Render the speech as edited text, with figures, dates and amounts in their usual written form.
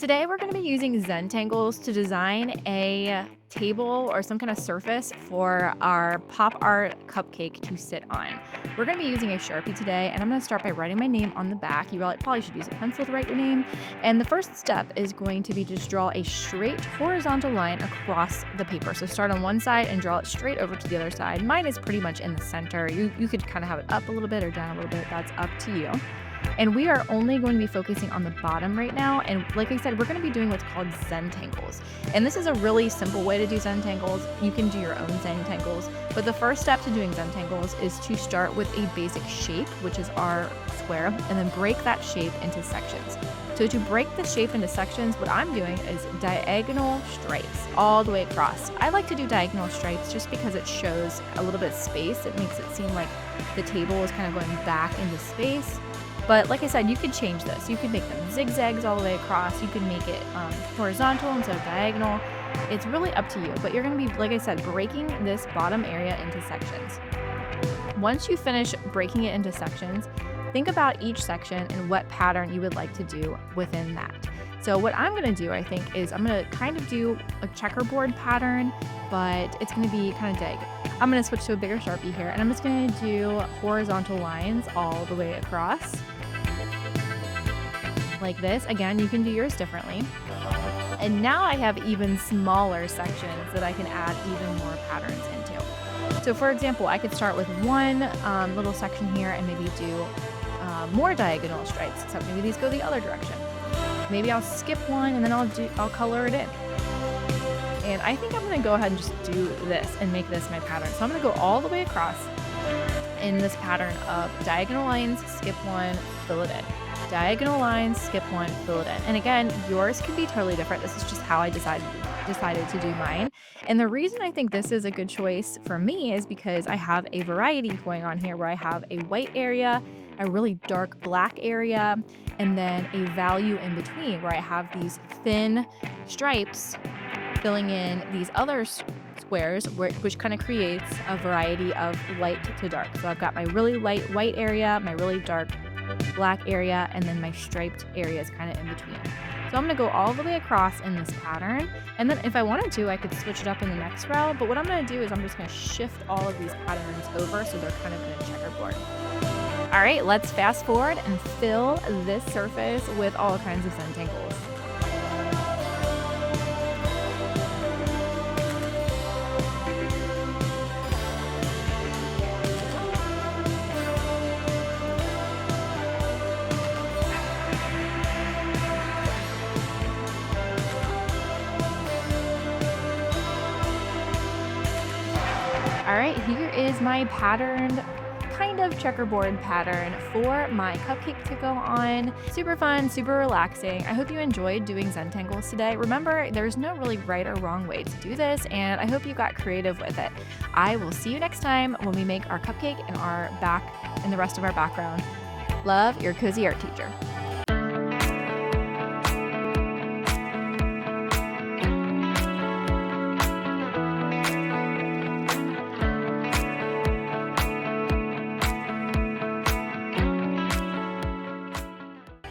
Today we're going to be using Zentangles to design a table or some kind of surface for our Pop Art Cupcake to sit on. We're going to be using a Sharpie today, and I'm going to start by writing my name on the back. You probably should use a pencil to write your name. And the first step is going to be just draw a straight horizontal line across the paper. So start on one side and draw it straight over to the other side. Mine is pretty much in the center. You could kind of have it up a little bit or down a little bit. That's up to you. And we are only going to be focusing on the bottom right now. And like I said, we're going to be doing what's called Zentangles. And this is a really simple way to do Zentangles. You can do your own Zentangles. But the first step to doing Zentangles is to start with a basic shape, which is our square, and then break that shape into sections. So to break the shape into sections, what I'm doing is diagonal stripes all the way across. I like to do diagonal stripes just because it shows a little bit of space. It makes it seem like the table is kind of going back into space. But like I said, you could change this. You could make them zigzags all the way across. You could make it horizontal instead of diagonal. It's really up to you. But you're going to be, like I said, breaking this bottom area into sections. Once you finish breaking it into sections, think about each section and what pattern you would like to do within that. So what I'm going to do, I think, is I'm going to kind of do a checkerboard pattern, but it's going to be kind of diagonal. I'm going to switch to a bigger Sharpie here, and I'm just going to do horizontal lines all the way across. Like this. Again, you can do yours differently. And now I have even smaller sections that I can add even more patterns into. So for example, I could start with one little section here and maybe do more diagonal stripes, except maybe these go the other direction. Maybe I'll skip one and then I'll color it in. And I think I'm going to go ahead and just do this and make this my pattern. So I'm going to go all the way across in this pattern of diagonal lines, skip one, fill it in. Diagonal lines, skip one, fill it in. And again, yours could be totally different. This is just how I decided to do mine. And the reason I think this is a good choice for me is because I have a variety going on here where I have a white area, a really dark black area, and then a value in between where I have these thin stripes filling in these other squares, which kind of creates a variety of light to dark. So I've got my really light white area, my really dark black area, and then my striped areas kind of in between. So I'm going to go all the way across in this pattern, and then if I wanted to, I could switch it up in the next row, but what I'm going to do is I'm just going to shift all of these patterns over so they're kind of in a checkerboard. All right, let's fast forward and fill this surface with all kinds of Zentangles. All right, here is my patterned kind of checkerboard pattern for my cupcake to go on. Super fun, super relaxing. I hope you enjoyed doing Zentangles today. Remember, there's no really right or wrong way to do this, and I hope you got creative with it. I will see you next time when we make our cupcake and the rest of our background. Love, your cozy art teacher.